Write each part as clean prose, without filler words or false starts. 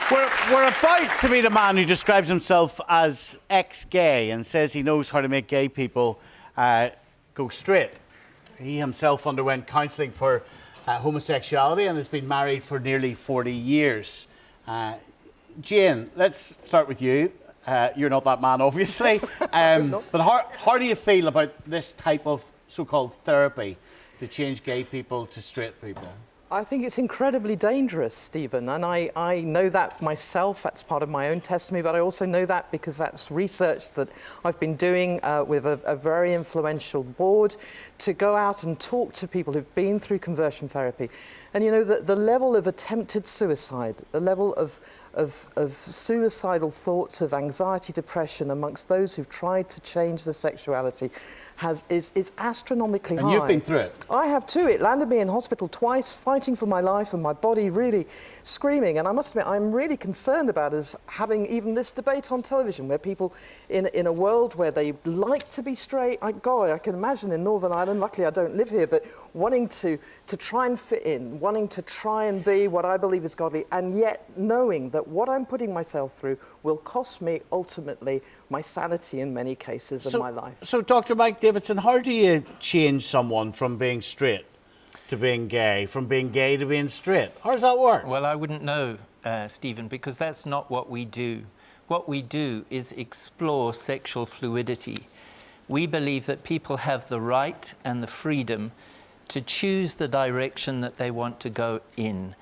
We're about to meet a man who describes himself as ex-gay and says he knows how to make gay people go straight. He himself underwent counselling for homosexuality and has been married for nearly 40 years. Jayne, let's start with you. You're not that man, obviously. But how do you feel about this type of so-called therapy to change gay people to straight people? I think it's incredibly dangerous, Stephen, and I know that myself. That's part of my own testimony, but I also know that because that's research that I've been doing with a very influential board to go out and talk to people who've been through conversion therapy. And you know, the level of attempted suicide, the level of suicidal thoughts, of anxiety, depression amongst those who've tried to change their sexuality is astronomically high. And you've been through it. I have too. It landed me in hospital twice, fighting for my life and my body really screaming. And I must admit, I'm really concerned about us having even this debate on television, where people in a world where they like to be straight, I can imagine in Northern Ireland, luckily I don't live here, but wanting to try and fit in, wanting to try and be what I believe is godly, and yet knowing that what I'm putting myself through will cost me ultimately my sanity in many cases of my life. So Dr. Mike Davidson, how do you change someone from being straight to being gay, from being gay to being straight? How does that work? Well, I wouldn't know, Stephen, because that's not what we do. What we do is explore sexual fluidity. We believe that people have the right and the freedom to choose the direction that they want to go in.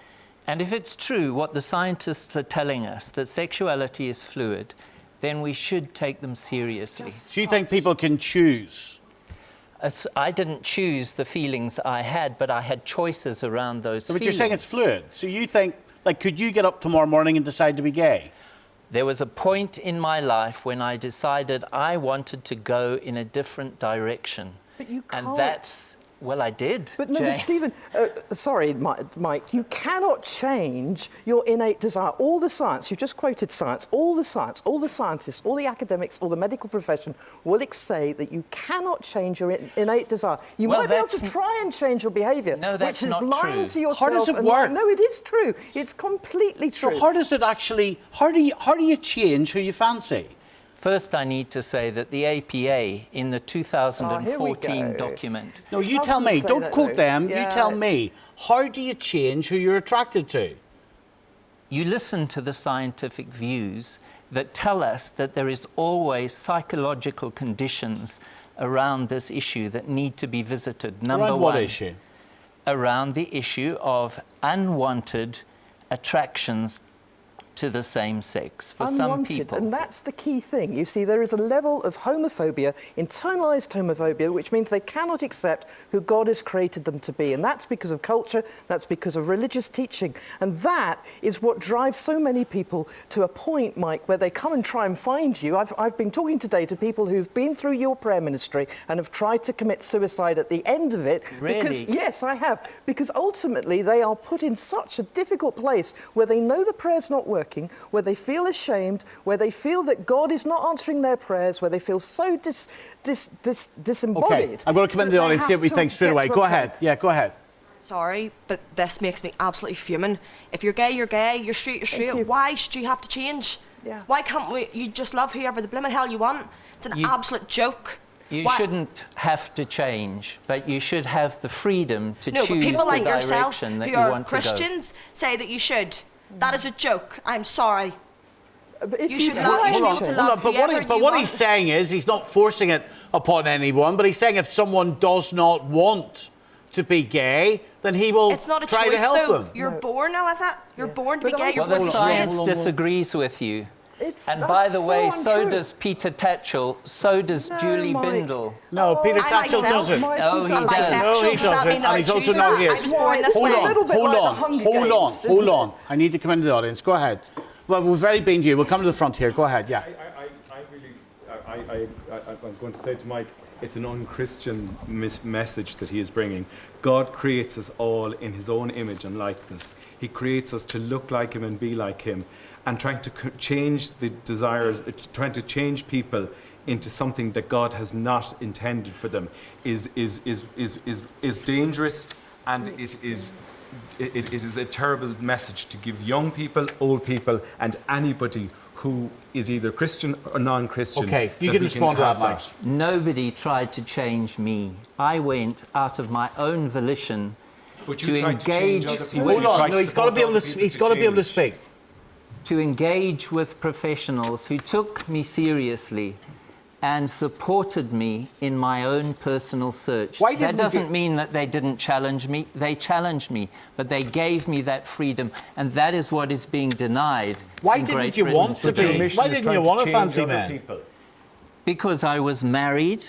And if it's true, what the scientists are telling us, that sexuality is fluid, then we should take them seriously. Do you think people can choose? I didn't choose the feelings I had, but I had choices around those feelings. But you're saying it's fluid. So you think, like, could you get up tomorrow morning and decide to be gay? There was a point in my life when I decided I wanted to go in a different direction. But you can't. And that's... Well, I did, But no, but Stephen, sorry, Mike, you cannot change your innate desire. All the science, you just quoted science, all the scientists, all the academics, all the medical profession will say that you cannot change your innate desire. You might be able to try and change your behaviour, which is lying to yourself. How does it work? No, it is true. It's completely true. So how does it actually, how do you change who you fancy? First, I need to say that the APA, in the 2014 document... No, you tell me. Don't quote them. Yeah. You tell me. How do you change who you're attracted to? You listen to the scientific views that tell us that there is always psychological conditions around this issue that need to be visited. Number around one, what issue? Around the issue of unwanted attractions to the same sex for some people. And that's the key thing. You see, there is a level of homophobia, internalised homophobia, which means they cannot accept who God has created them to be. And that's because of culture, that's because of religious teaching. And that is what drives so many people to a point, Mike, where they come and try and find you. I've been talking today to people who've been through your prayer ministry and have tried to commit suicide at the end of it. Really? Because, yes, I have. Because ultimately they are put in such a difficult place where they know the prayer's not working, where they feel ashamed, where they feel that God is not answering their prayers, where they feel so disembodied. Okay, I'm going to come into the audience and see what we think straight away. Go ahead. Yeah, go ahead. Sorry, but this makes me absolutely fuming. If you're gay, you're gay. You're straight, you're straight. Why should you have to change? Yeah. Why can't you just love whoever the blimmin' hell you want? It's an absolute joke. You shouldn't have to change, but you should have the freedom to choose people the like direction yourself, that who you are want to go. Christians, say that you should. That is a joke. I'm sorry. But if You should But what he's saying is he's not forcing it upon anyone, but he's saying if someone does not want to be gay, then he will try to help them. You're born now with that. You're born to be gay. Well, the science disagrees with you. And by the way, so does Peter Tatchell, so does Julie Bindle. No, Peter Tatchell doesn't. Oh, he does. No, he doesn't. And he's also not here. Hold on. I need to come into the audience. Go ahead. Well, we're very being to you. We'll come to the front here. Go ahead, yeah. I'm going to say to Mike, it's an unchristian message that he is bringing. God creates us all in his own image and likeness. He creates us to look like him and be like him. And trying to change the desires, trying to change people into something that God has not intended for them is dangerous, and it is it is a terrible message to give young people, old people, and anybody who is either Christian or non-Christian. Okay, you that can we respond to have that, Mike. Nobody tried to change me. I went out of my own volition But to you tried to change engage other people. Hold You on, tried no, to he's got to support be able other to. people He's got to be able to change. speak. to engage with professionals who took me seriously and supported me in my own personal search. Why That didn't doesn't you- mean that they didn't challenge me. They challenged me, but they gave me that freedom, and that is what is being denied. Why in didn't Great you Britain want to today. be? Why didn't you want a fancy man? Because I was married,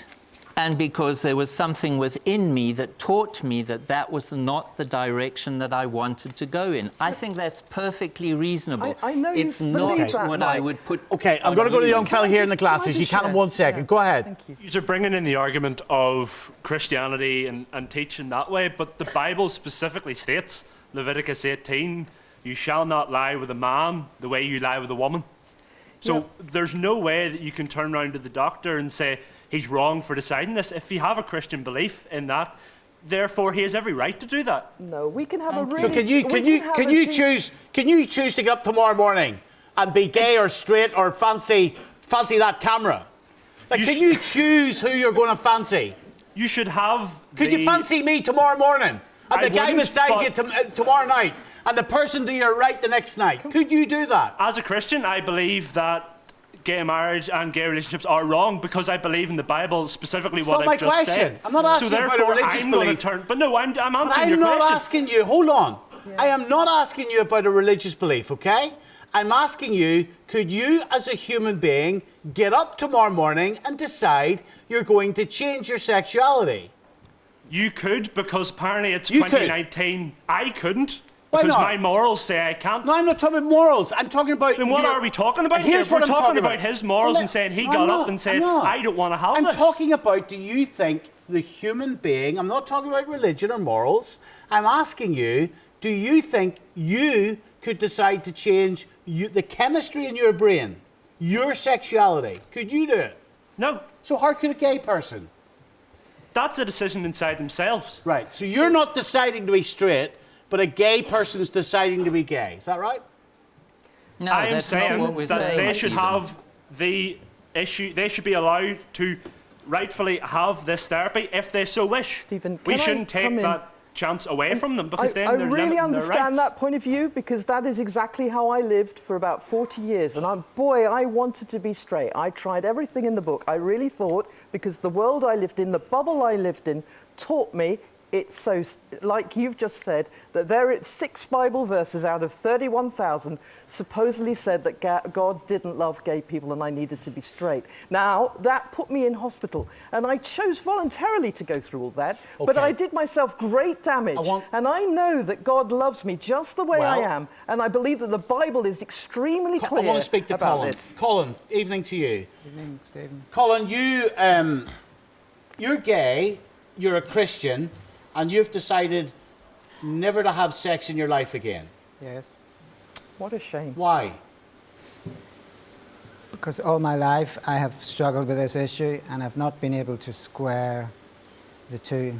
and because there was something within me that taught me that that was not the direction that I wanted to go in. I think that's perfectly reasonable. I know you it's believe not that, what I Mike. would put. Okay, I'm going to go to the young fella here in the Can I glasses. You just can in share? 1 second. Yeah. Go ahead. Thank you. You're bringing in the argument of Christianity and teaching that way, but the Bible specifically states, Leviticus 18, you shall not lie with a man the way you lie with a woman. So there's no way that you can turn around to the doctor and say he's wrong for deciding this. If you have a Christian belief in that, therefore he has every right to do that. No, we can have a So really... can you choose to get up tomorrow morning and be gay or straight or fancy that camera? Like, You can sh- you choose who you're going to fancy? You should have Could you fancy me tomorrow morning? And I the guy wouldn't, beside you but- tomorrow night? And the person to your right the next night? Could you do that? As a Christian, I believe that gay marriage and gay relationships are wrong because I believe in the Bible specifically It's what not my I've just question. said. I'm not asking so you about a therefore, religious I'm going belief. to turn. But no, I'm But answering I'm your not question. asking you, hold on. I am not asking you about a religious belief, okay? I'm asking you, could you as a human being get up tomorrow morning and decide you're going to change your sexuality? You could, because apparently it's You could. 2019. I couldn't. Why because not? my morals say I can't. No, I'm not talking about morals. I'm talking about... Then what are we talking about And here's here? what We're I'm talking about his morals and saying he got up and said, I don't want to have I'm this. talking about, do you think the human being... I'm not talking about religion or morals. I'm asking you, do you think you could decide to change the chemistry in your brain, your sexuality? Could you do it? No, So how could a gay person? that's a decision inside themselves. Right, so you're not deciding to be straight, but a gay person's deciding to be gay. Is that right? No, I am that's not saying what we're that saying, they should Stephen. have the issue. They should be allowed to rightfully have this therapy if they so wish. Stephen, we can I shouldn't take come in? that chance away from them because then I they're really limiting their understand rights. that point of view because that is exactly how I lived for about 40 years. And I wanted to be straight. I tried everything in the book. I really thought, because the world I lived in, the bubble I lived in, taught me it's so, like you've just said, that there are 6 Bible verses out of 31,000 supposedly said that God didn't love gay people and I needed to be straight. Now, that put me in hospital, and I chose voluntarily to go through all that, but Okay. I did myself great damage, and I know that God loves me just the way I Well- am, and I believe that the Bible is extremely clear I want to speak to about Colin. this. Colin, evening to you. Evening, Stephen. Colin, you're gay, you're a Christian, and you've decided never to have sex in your life again. Yes. What a shame. Why? Because all my life I have struggled with this issue and I've not been able to square the two.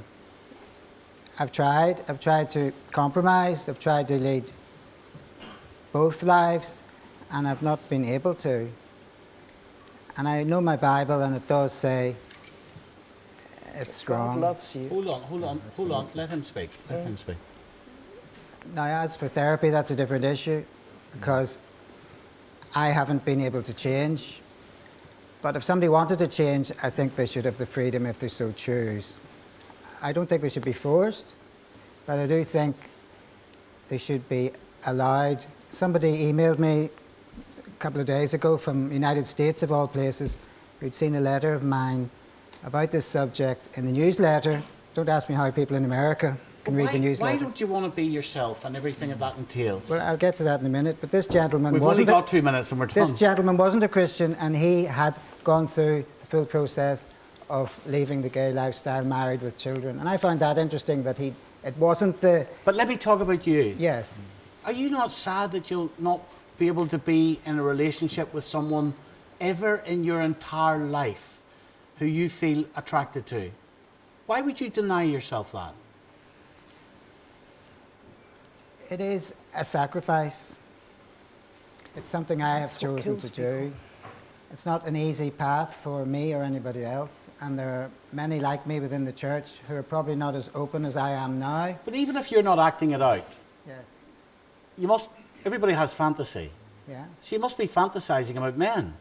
I've tried to compromise, I've tried to lead both lives, and I've not been able to. And I know my Bible, and it does say it's God wrong. loves you. Hold on. Let him speak. Let him speak. Now, as for therapy, that's a different issue, because I haven't been able to change. But if somebody wanted to change, I think they should have the freedom if they so choose. I don't think they should be forced, but I do think they should be allowed. Somebody emailed me a couple of days ago from the United States, of all places, who'd seen a letter of mine about this subject in the newsletter. Don't ask me how people in America can read the newsletter. Why don't you want to be yourself and everything that entails? Well, I'll get to that in a minute, but this gentleman We've only wasn't got 2 minutes and we're done. this gentleman wasn't a Christian, and he had gone through the full process of leaving the gay lifestyle, married with children. And I found that interesting that it wasn't the... But let me talk about you. Yes. Are you not sad that you'll not be able to be in a relationship with someone ever in your entire life who you feel attracted to? Why would you deny yourself that? It is a sacrifice. It's something I have That's what chosen to kills do. It's not an easy path for me or anybody else, and there are many like me within the church who are probably not as open as I am now. But even if you're not acting it out, Yes. everybody has fantasy. Yeah. So you must be fantasizing about men.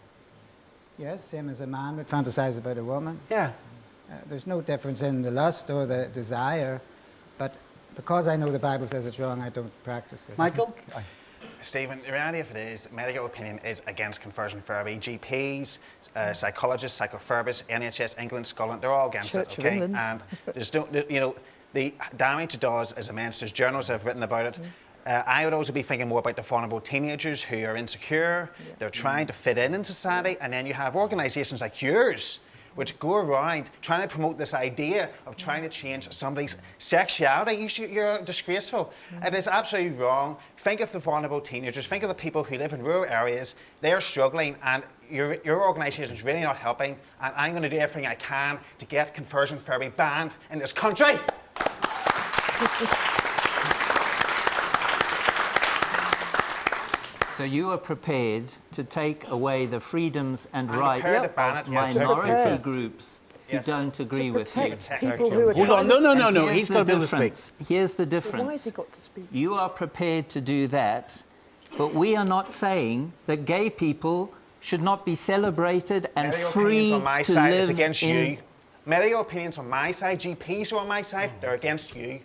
Yes, same as a man would fantasize about a woman. Yeah. There's no difference in the lust or the desire, but because I know the Bible says it's wrong, I don't practice it. Michael? Stephen, the reality of it is, medical opinion is against conversion therapy. GPs, psychologists, psychotherapists, NHS, England, Scotland, they're all against Church it, of okay? England. And there's no, the damage it does is immense. There's journals that have written about it. I would also be thinking more about the vulnerable teenagers who are insecure, they're trying to fit in society, and then you have organisations like yours which go around trying to promote this idea of trying to change somebody's sexuality. You're disgraceful. It is absolutely wrong. Think of the vulnerable teenagers. Think of the people who live in rural areas. They're struggling, and your organisation is really not helping. And I'm going to do everything I can to get conversion therapy banned in this country. So you are prepared to take away the freedoms and I'm rights prepared to of ban it, yes. minority Prepared. groups Yes. who don't agree To with you. protect people who are Hold trying on, no, to- no, no, And no. here's He's the got to be able to speak. difference. Here's the difference. Why has he got to speak? You are prepared to do that, but we are not saying that gay people should not be celebrated and Medical free opinions on my to side, live it's against in... you. Medical opinions on my side, GPs are on my side, they're against you.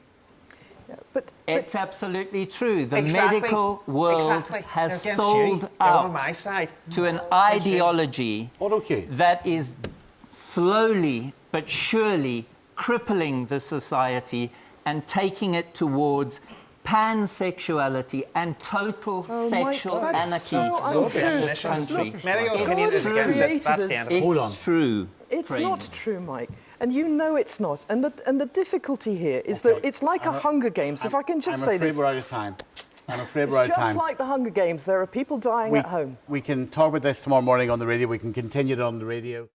But It's absolutely true. The Exactly. medical world Exactly. has They're against sold you. They're on my out side. to an ideology Oh, okay. that is slowly but surely crippling the society and taking it towards pansexuality and total Oh my sexual God, that's anarchy so in this untrue. country. Look, Medical It's opinion is true. against it. That's the Created end of It's it. Hold on. true. it's friends. not true, Mike. And you know it's not. And the difficulty here is that it's like a Hunger Games. If I can just I'm say afraid this. we're out of time. I'm afraid It's we're out of just time. like the Hunger Games. There are people dying at home. We can talk about this tomorrow morning on the radio. We can continue it on the radio.